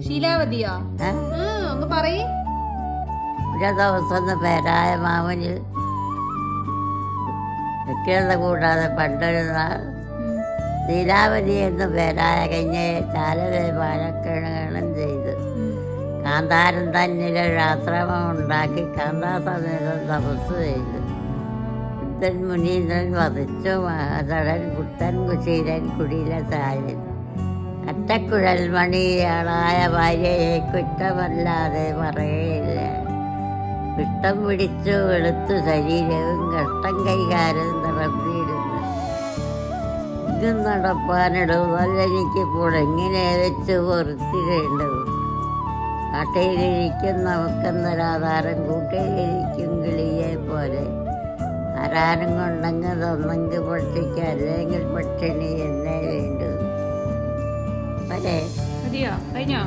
ശീലാവതിയോ? ഒന്ന് പറയേ. ഒരു ദിവസം പേരായ മാമന് വെക്കുന്നത് കൂടാതെ പണ്ടൊരു നാൾ ലീലാവതി എന്ന് പേരായ കന്യയെ ചാലവേ പാലക്കണം ചെയ്തു. കാന്താരൻ തന്നിലൊരു ആശ്രമം ഉണ്ടാക്കി കാന്താസമേതം തപസ് ചെയ്തു. ബുദ്ധൻ മുനീന്ദ്രൻ വധിച്ചു. മഹാസടൻ പുത്തൻ കുശീലൻ കുടില സായൻ അറ്റക്കുഴൽ മണിയാളായ ഭാര്യയെ കുറ്റമല്ലാതെ പറയില്ല. ഇഷ്ടം പിടിച്ചു വെളുത്തു ശരീരവും കഷ്ടം കൈകാരം നടത്തിയിരുന്നു. ഇതും നടപ്പാനിടവല്ല എനിക്കിപ്പോൾ എങ്ങനെ വെച്ച് പൊറുത്തിടേണ്ടത്. കാട്ടയിലിരിക്കും നമുക്കെന്നൊരാധാരം കൂട്ടയിലിരിക്കും കിളിയെ പോലെ. ആരാനും കൊണ്ടെങ്കിൽ തൊന്നെങ്കിൽ പക്ഷിക്ക് അല്ലെങ്കിൽ പട്ടിണി എന്നേ വേണ്ടു. അതെ മതിയോ? കഴിഞ്ഞോ?